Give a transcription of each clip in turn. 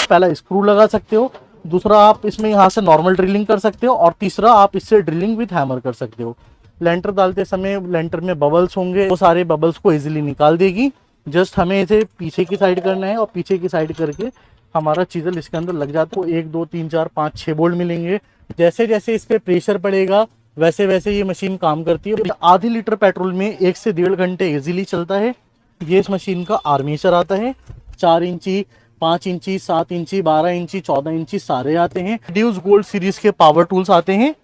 पहला स्क्रू लगा सकते हो, दूसरा आप इसमें यहाँ से नॉर्मल ड्रिलिंग कर सकते हो और तीसरा आप इससे ड्रिलिंग विथ हैमर कर सकते हो। लेंटर डालते समय लेंटर में बबल्स होंगे, वो सारे बबल्स को इजीली निकाल देगी। जस्ट हमें इसे पीछे की साइड करना है और पीछे की साइड करके हमारा चीजल इसके अंदर लग जाता है। 1 2 3 4 5 6 बोल्ट मिलेंगे। जैसे जैसे इस पे प्रेशर पड़ेगा वैसे वैसे ये मशीन काम करती है। आधी लीटर पेट्रोल में 1 से 1.5 घंटे इजीली चलता है। ये इस मशीन का आर्मेचर आता है, 4 इंची 5 इंची 7 इंची 12 इंची 14 इंची सारे आते हैं। ड्यूस गोल्ड सीरीज के पावर टूल्स आते हैं।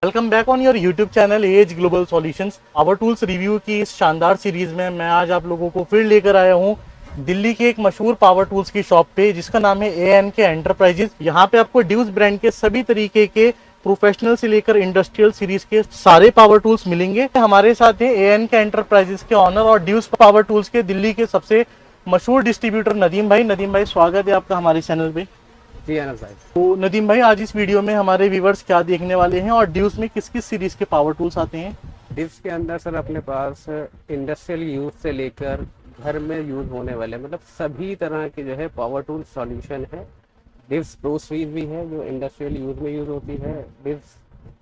Welcome back on your YouTube channel as global solutions. Power tools review की इस शानदार सीरीज में मैं आज आप लोगों को फिर लेकर आया हूँ दिल्ली के एक मशहूर पावर टूल्स की शॉप पे, जिसका नाम है ANK एंटरप्राइजेस। यहाँ पे आपको ड्यूस ब्रांड के सभी तरीके के प्रोफेशनल से लेकर इंडस्ट्रियल सीरीज के सारे पावर टूल्स मिलेंगे। हमारे साथ हैं ANK एंटरप्राइजेस के ऑनर और ड्यूस पावर टूल्स के दिल्ली के सबसे मशहूर डिस्ट्रीब्यूटर नदीम भाई। नदीम भाई, स्वागत है आपका हमारे चैनल पे। जी आनंद भाई। तो नदीम भाई, आज इस वीडियो में हमारे व्यूवर्स क्या देखने वाले हैं और ड्यूस में किस किस सीरीज के पावर टूल्स आते हैं? ड्यूस के अंदर सर अपने पास इंडस्ट्रियल यूज से लेकर घर में यूज होने वाले मतलब सभी तरह के जो है पावर टूल सॉल्यूशन है। डिव्स प्रो सीरीज भी है जो इंडस्ट्रियल यूज में यूज होती है। डिव्स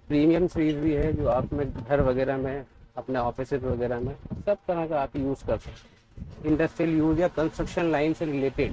प्रीमियम सीरीज भी है जो आप में घर वगैरह में अपने ऑफिस वगैरह में सब तरह का आप यूज कर सकते हैं। इंडस्ट्रियल यूज या कंस्ट्रक्शन लाइन से रिलेटेड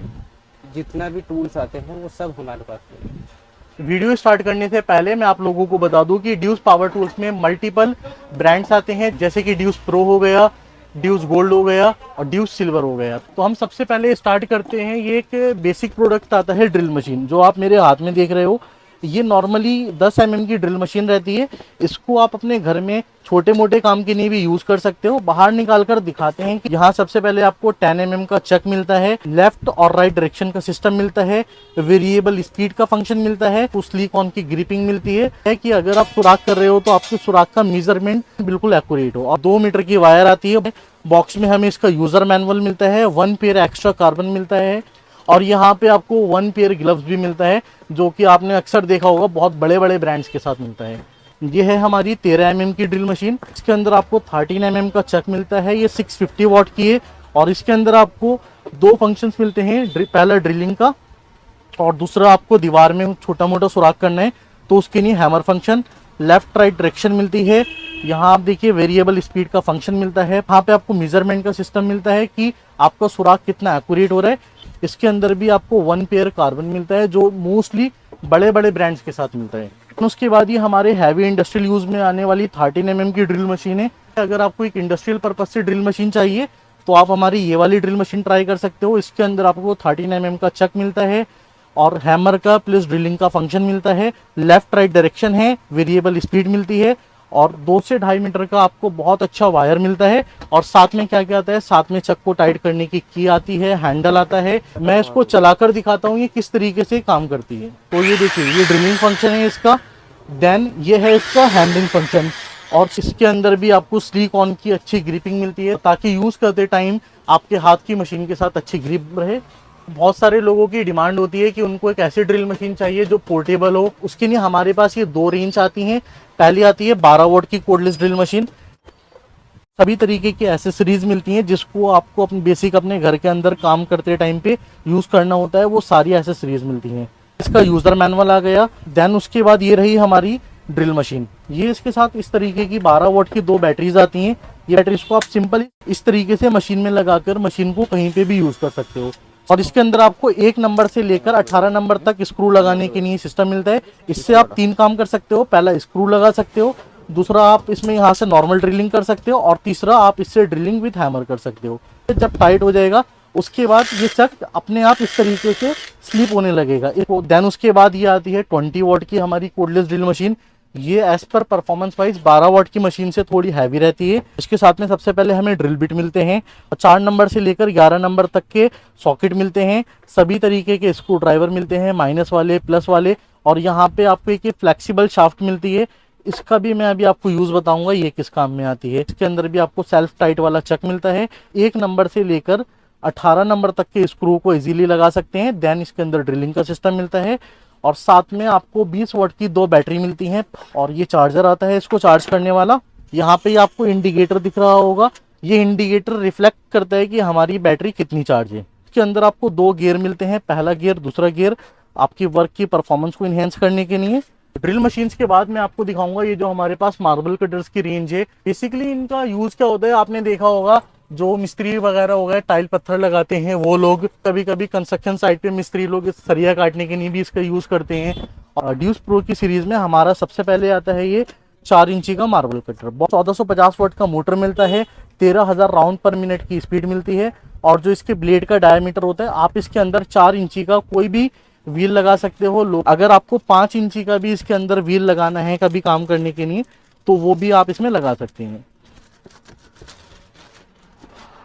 जितना भी टूल्स आते हैं वो सब हमारे पास है। वीडियो स्टार्ट करने से पहले मैं आप लोगों को बता दूं कि ड्यूस पावर टूल्स में मल्टीपल ब्रांड्स आते हैं, जैसे कि ड्यूस प्रो हो गया, ड्यूस गोल्ड हो गया और ड्यूस सिल्वर हो गया। तो हम सबसे पहले स्टार्ट करते हैं। ये एक बेसिक प्रोडक्ट आता है ड्रिल मशीन, जो आप मेरे हाथ में देख रहे हो। ये नॉर्मली 10 mm की ड्रिल मशीन रहती है। इसको आप अपने घर में छोटे मोटे काम के लिए भी यूज कर सकते हो। बाहर निकाल कर दिखाते हैं कि यहाँ सबसे पहले आपको 10 mm का चक मिलता है, लेफ्ट और राइट डायरेक्शन का सिस्टम मिलता है, वेरिएबल स्पीड का फंक्शन मिलता है, सिलिकॉन की ग्रिपिंग मिलती है कि अगर आप सुराख कर रहे हो तो आपके सुराख का मेजरमेंट बिल्कुल एक्यूरेट हो। और 2 मीटर की वायर आती है। बॉक्स में हमें इसका यूजर मैनुअल मिलता है, 1 पेयर एक्स्ट्रा कार्बन मिलता है और यहाँ पे आपको 1 पेयर ग्लव्स भी मिलता है, जो कि आपने अक्सर देखा होगा बहुत बड़े बड़े ब्रांड्स के साथ मिलता है। ये है हमारी 13 mm की ड्रिल मशीन। इसके अंदर आपको 13 mm का चक मिलता है। ये 650 वाट की है और इसके अंदर आपको 2 फंक्शंस मिलते हैं। पहला ड्रिलिंग का और दूसरा आपको दीवार में छोटा मोटा सुराख करना है तो उसके लिए hammer function. Left right direction मिलती है। यहाँ आप देखिए वेरिएबल स्पीड का फंक्शन मिलता है। वहाँ पे आपको मेजरमेंट का सिस्टम मिलता है कि आपका सुराख कितना एक्यूरेट हो रहा है। इसके अंदर भी आपको 1 पेयर कार्बन मिलता है, जो मोस्टली बड़े बड़े ब्रांड्स के साथ मिलता है। उसके बाद ये हमारे हैवी इंडस्ट्रियल यूज में आने वाली 13 mm की ड्रिल मशीन है। अगर आपको एक इंडस्ट्रियल पर्पज से ड्रिल मशीन चाहिए तो आप हमारी ये वाली ड्रिल मशीन ट्राई कर सकते हो। इसके अंदर आपको 13 mm का चक मिलता है और हैमर का प्लस ड्रिलिंग का फंक्शन मिलता है। लेफ्ट राइट डायरेक्शन है, वेरिएबल स्पीड मिलती है और 2 से 2.5 मीटर का आपको बहुत अच्छा वायर मिलता है। और साथ में क्या क्या आता है, साथ में चक को टाइट करने की की आती है, हैंडल आता है। मैं इसको चलाकर दिखाता हूँ ये किस तरीके से काम करती है। तो ये देखिए, ये ड्रिलिंग फंक्शन है इसका। देन ये है इसका हैंडलिंग फंक्शन और इसके अंदर भी आपको सिलिकॉन की अच्छी ग्रिपिंग मिलती है, ताकि यूज करते टाइम आपके हाथ की मशीन के साथ अच्छी ग्रिप रहे। बहुत सारे लोगों की डिमांड होती है कि उनको एक ऐसी ड्रिल मशीन चाहिए जो पोर्टेबल हो। उसके लिए हमारे पास ये 2 रेंज आती हैं। पहली आती है 12 वोल्ट की कोडलेस ड्रिल मशीन। सभी तरीके की एसेसरीज मिलती हैं जिसको आपको अपने बेसिक अपने घर के अंदर काम करते टाइम पे यूज करना होता है, वो सारी एसेसरीज मिलती हैं। इसका यूजर मैनुअल आ गया। देन उसके बाद ये रही हमारी ड्रिल मशीन। ये इसके साथ इस तरीके की 12 वोल्ट की 2 बैटरीज आती हैं। ये बैटरीज को आप सिंपल इस तरीके से मशीन में लगाकर मशीन को कहीं पे भी यूज कर सकते हो। और इसके अंदर आपको 1 नंबर से लेकर 18 नंबर तक स्क्रू लगाने के लिए सिस्टम मिलता है। इससे आप 3 काम कर सकते हो। पहला स्क्रू लगा सकते हो, दूसरा आप इसमें यहाँ से नॉर्मल ड्रिलिंग कर सकते हो और तीसरा आप इससे ड्रिलिंग विथ हैमर कर सकते हो। जब टाइट हो जाएगा उसके बाद ये चक अपने आप इस तरीके से स्लिप होने लगेगा। देन उसके बाद ये आती है 20 वाट की हमारी कोडलेस ड्रिल मशीन। ये एज पर परफॉर्मेंस वाइज 12 वाट की मशीन से थोड़ी हैवी रहती है। इसके साथ में सबसे पहले हमें ड्रिल बिट मिलते हैं, 4 नंबर से लेकर 11 नंबर तक के सॉकेट मिलते हैं। सभी तरीके के स्क्रू ड्राइवर मिलते हैं, माइनस वाले प्लस वाले। और यहाँ पे आपको एक फ्लेक्सिबल शाफ्ट मिलती है। इसका भी मैं अभी आपको यूज बताऊंगा ये किस काम में आती है। इसके अंदर भी आपको सेल्फ टाइट वाला चक मिलता है। 1 नंबर से लेकर 18 नंबर तक के स्क्रू को इजीली लगा सकते हैं। देन इसके अंदर ड्रिलिंग का सिस्टम मिलता है और साथ में आपको 20 वाट की 2 बैटरी मिलती हैं और ये चार्जर आता है इसको चार्ज करने वाला। यहाँ पे आपको इंडिकेटर दिख रहा होगा, ये इंडिकेटर रिफ्लेक्ट करता है कि हमारी बैटरी कितनी चार्ज है। इसके अंदर आपको 2 गियर मिलते हैं, पहला गियर, दूसरा गियर, आपकी वर्क की परफॉर्मेंस को इन्हेंस करने के लिए। ड्रिल मशीन्स के बाद मैं आपको दिखाऊंगा ये जो हमारे पास मार्बल कटर्स की रेंज है। बेसिकली इनका यूज क्या होता है, आपने देखा होगा जो मिस्त्री वगैरह हो गए, टाइल पत्थर लगाते हैं वो लोग, कभी कभी कंस्ट्रक्शन साइट पे मिस्त्री लोग इस सरिया काटने के लिए भी इसका यूज करते हैं। और ड्यूस प्रो की सीरीज में हमारा सबसे पहले आता है ये 4 इंची का मार्बल कटर। 1450 वाट का मोटर मिलता है, 13,000 राउंड पर मिनट की स्पीड मिलती है। और जो इसके ब्लेड का डायमीटर होता है, आप इसके अंदर 4 इंची का कोई भी व्हील लगा सकते हो। अगर आपको 5 इंची का भी इसके अंदर व्हील लगाना है कभी काम करने के लिए, तो वो भी आप इसमें लगा सकते हैं।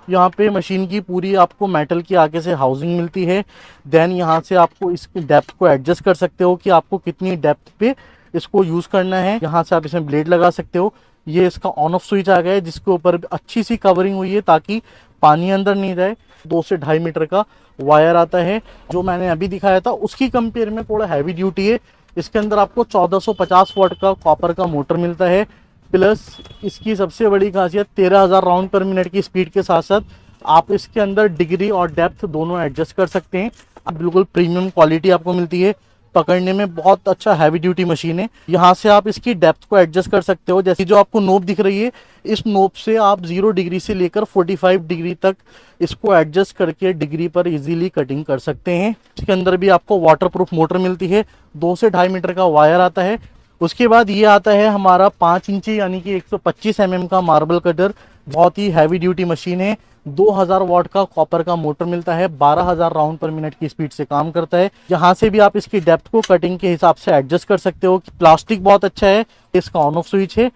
यहाँ पे मशीन की पूरी आपको मेटल की आगे से हाउसिंग मिलती है। देन यहाँ से आपको इसकी डेप्थ को एडजस्ट कर सकते हो कि आपको कितनी डेप्थ पे इसको यूज़ करना है। यहाँ से आप इसमें ब्लेड लगा सकते हो। ये इसका ऑन ऑफ स्विच आ गया है जिसके ऊपर अच्छी सी कवरिंग हुई है ताकि पानी अंदर नहीं जाए। 2 से 2.5 मीटर का वायर आता है। जो मैंने अभी दिखाया था उसकी कंपेयर में थोड़ा हैवी ड्यूटी है। इसके अंदर आपको 1450 वाट का कॉपर का मोटर मिलता है, प्लस इसकी सबसे बड़ी खासियत 13,000 राउंड पर मिनट की स्पीड के साथ साथ आप इसके अंदर डिग्री और डेप्थ दोनों एडजस्ट कर सकते हैं। अब बिल्कुल प्रीमियम क्वालिटी आपको मिलती है, पकड़ने में बहुत अच्छा हैवी ड्यूटी मशीन है। यहाँ से आप इसकी डेप्थ को एडजस्ट कर सकते हो। जैसे जो आपको नोब दिख रही है, इस नोब से आप 0 डिग्री से लेकर 45 डिग्री तक इसको एडजस्ट करके डिग्री पर इजीली कटिंग कर सकते हैं। इसके अंदर भी आपको वाटरप्रूफ मोटर मिलती है, 2 से 2.5 मीटर का वायर आता है। उसके बाद ये आता है हमारा 5 इंची यानी कि 125 mm का मार्बल कटर। बहुत ही हैवी ड्यूटी मशीन है। 2000 वाट का कॉपर का मोटर मिलता है, 12,000 राउंड पर मिनट की स्पीड से काम करता है। यहाँ से भी आप इसकी डेप्थ को कटिंग के हिसाब से एडजस्ट कर सकते हो। प्लास्टिक बहुत अच्छा है, इसका ऑन ऑफ स्विच है,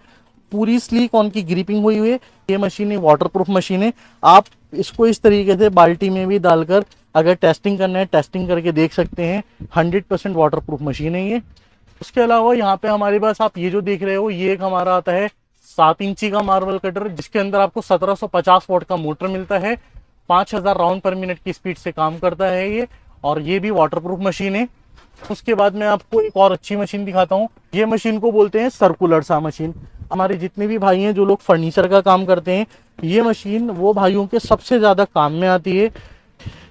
पूरी स्लीक ऑन की ग्रिपिंग हुई हुई है। ये मशीन है वाटरप्रूफ मशीन है। आप इसको इस तरीके से बाल्टी में भी डालकर अगर टेस्टिंग करना है टेस्टिंग करके देख सकते हैं। 100% वाटरप्रूफ मशीन है ये। उसके अलावा यहाँ पे हमारे पास आप ये जो देख रहे हो, ये एक हमारा आता है 7 इंची का मार्बल कटर जिसके अंदर आपको 1750 वाट का मोटर मिलता है, 5000 राउंड पर मिनट की स्पीड से काम करता है ये। और ये भी वाटरप्रूफ मशीन है। उसके बाद मैं आपको एक और अच्छी मशीन दिखाता हूँ। ये मशीन को बोलते हैं सर्कुलर सा मशीन। हमारे जितने भी भाई हैं जो लोग फर्नीचर का काम करते हैं, ये मशीन वो भाइयों के सबसे ज़्यादा काम में आती है।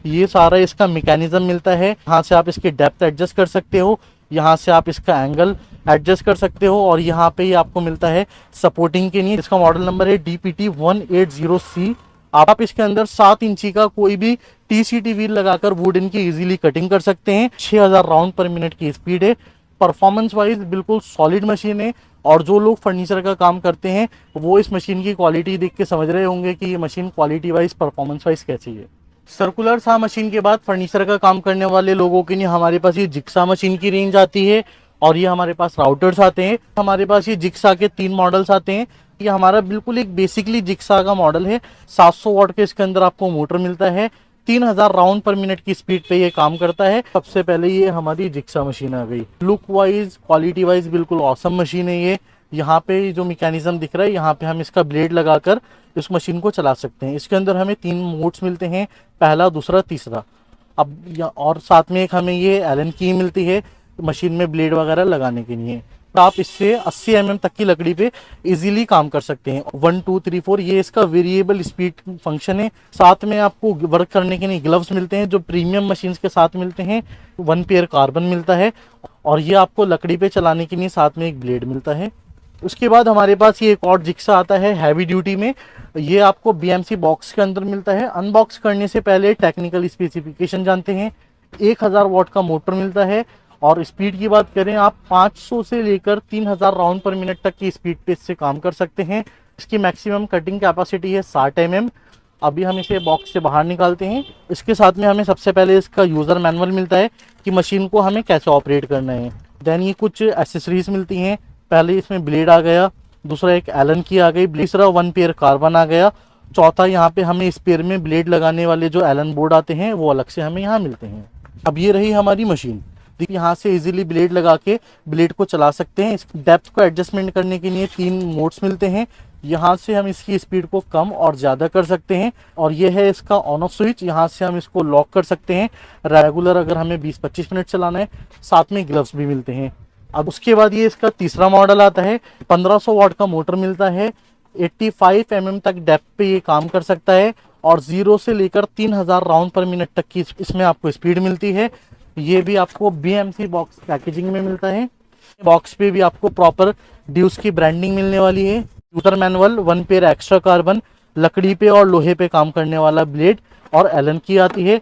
ये सारा इसका मैकेनिज्म मिलता है। यहाँ से आप इसकी डेप्थ एडजस्ट कर सकते हो, यहाँ से आप इसका एंगल एडजस्ट कर सकते हो और यहाँ पे ही आपको मिलता है सपोर्टिंग के लिए। इसका मॉडल नंबर है DPT 180C। आप इसके अंदर 7 इंची का कोई भी TCT व्हील लगाकर वुडन की इजीली कटिंग कर सकते हैं। 6000 राउंड पर मिनट की स्पीड है। परफॉर्मेंस वाइज बिल्कुल सॉलिड मशीन है। और जो लोग फर्नीचर का काम करते हैं वो इस मशीन की क्वालिटी देख के समझ रहे होंगे कि ये machine quality wise performance wise कैसी है। सर्कुलर सा मशीन के बाद फर्नीचर का काम करने वाले लोगों के लिए हमारे पास ये जिक्सा मशीन की रेंज आती है। और ये हमारे पास राउटर्स आते हैं। हमारे पास ये जिक्सा के 3 मॉडल्स आते हैं। ये हमारा बिल्कुल एक बेसिकली जिक्सा का मॉडल है। 700 वाट के इसके अंदर आपको मोटर मिलता है, 3000 राउंड पर मिनट की स्पीड पे ये काम करता है। सबसे पहले ये हमारी जिक्सा मशीन आ गई। लुक वाइज क्वालिटी वाइज बिल्कुल ऑसम मशीन है ये। यहाँ पे जो मैकेनिज्म दिख रहा है, यहाँ पे हम इसका ब्लेड लगाकर इस मशीन को चला सकते हैं। इसके अंदर हमें 3 मोड्स मिलते हैं, पहला, दूसरा, तीसरा। अब और साथ में एक हमें ये एलन की मिलती है मशीन में ब्लेड वगैरह लगाने के लिए। तो आप इससे 80 mm तक की लकड़ी पे इजीली काम कर सकते हैं। 1 2 3 4 ये इसका वेरिएबल स्पीड फंक्शन है। साथ में आपको वर्क करने के लिए ग्लव्स मिलते हैं जो प्रीमियम मशीन्स के साथ मिलते हैं। 1 पेयर कार्बन मिलता है और ये आपको लकड़ी पे चलाने के लिए साथ में एक ब्लेड मिलता है। उसके बाद हमारे पास ये एक और जिक्सा आता है हैवी ड्यूटी में। ये आपको BMC बॉक्स के अंदर मिलता है। अनबॉक्स करने से पहले टेक्निकल स्पेसिफिकेशन जानते हैं। 1000 वाट का मोटर मिलता है और स्पीड की बात करें आप 500 से लेकर 3000 राउंड पर मिनट तक की स्पीड पे इससे काम कर सकते हैं। इसकी मैक्सिमम कटिंग कैपेसिटी है 60 mm। अभी हम इसे बॉक्स से बाहर निकालते हैं। इसके साथ में हमें सबसे पहले इसका यूज़र मैनुअल मिलता है कि मशीन को हमें कैसे ऑपरेट करना है। देन ये कुछ एसेसरीज मिलती हैं। पहले इसमें ब्लेड आ गया, दूसरा एक एलन की आ गई, तीसरा 1 पेयर कार्बन आ गया, चौथा यहाँ पे हमें इस पेयर में ब्लेड लगाने वाले जो एलन बोर्ड आते हैं वो अलग से हमें यहाँ मिलते हैं। अब ये रही हमारी मशीन। देखिए यहाँ से इजीली ब्लेड लगा के ब्लेड को चला सकते हैं। इस डेप्थ को एडजस्टमेंट करने के लिए 3 मोड्स मिलते हैं। यहाँ से हम इसकी स्पीड को कम और ज़्यादा कर सकते हैं। और ये है इसका ऑन ऑफ स्विच। यहाँ से हम इसको लॉक कर सकते हैं रेगुलर अगर हमें 20-25 मिनट चलाना है। साथ में ग्लव्स भी मिलते हैं। अब उसके बाद ये इसका तीसरा मॉडल आता है। 1500 वाट का मोटर मिलता है, 85 mm तक डेप्थ पे ये काम कर सकता है और 0 से लेकर 3000 राउंड पर मिनट तक की इसमें आपको स्पीड मिलती है। ये भी आपको BMC बॉक्स पैकेजिंग में मिलता है। बॉक्स पे भी आपको प्रॉपर ड्यूस की ब्रांडिंग मिलने वाली है। User manual, 1 pair extra carbon, लकड़ी पे और लोहे पे काम करने वाला ब्लेड और एलन की आती है।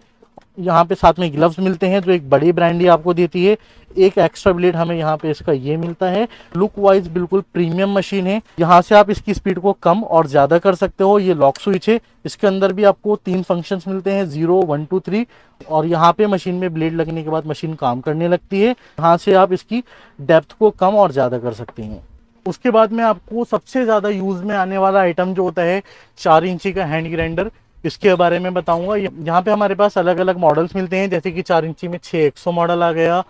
यहाँ पे साथ में ग्लव्स मिलते हैं जो एक बड़ी ब्रांड ही आपको देती है। एक एक्स्ट्रा ब्लेड हमें यहाँ पे इसका ये मिलता है। लुक वाइज बिल्कुल प्रीमियम मशीन है। यहाँ से आप इसकी स्पीड को कम और ज़्यादा कर सकते हो। ये लॉक स्विच है। इसके अंदर भी आपको 3 फंक्शंस मिलते हैं, 0, 1, 2, 3। और यहाँ पे मशीन में ब्लेड लगने के बाद मशीन काम करने लगती है। यहाँ से आप इसकी डेप्थ को कम और ज़्यादा कर सकते हैं। उसके बाद में आपको सबसे ज़्यादा यूज़ में आने वाला आइटम जो होता है 4 इंची का हैंड ग्राइंडर, इसके बारे में बताऊंगा। यहाँ पे हमारे पास अलग अलग मॉडल्स मिलते हैं, जैसे कि 4 इंची में 6100 मॉडल आ गया,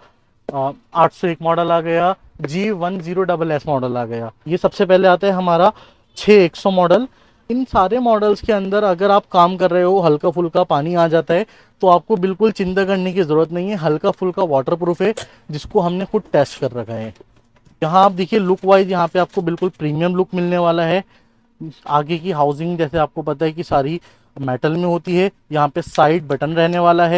801 मॉडल आ गया, G10SS मॉडल आ गया। ये सबसे पहले आता है हमारा 6100 मॉडल। इन सारे मॉडल्स के अंदर अगर आप काम कर रहे हो, हल्का फुल्का पानी आ जाता है, तो आपको बिल्कुल चिंता करने की ज़रूरत नहीं है। हल्का फुल्का वाटर प्रूफ है, जिसको हमने खुद टेस्ट कर रखा है। यहाँ आप देखिए लुक वाइज यहाँ पे आपको बिल्कुल प्रीमियम लुक मिलने वाला है। आगे की हाउसिंग जैसे आपको पता है कि सारी मेटल में होती है। यहाँ पे साइड बटन रहने वाला है।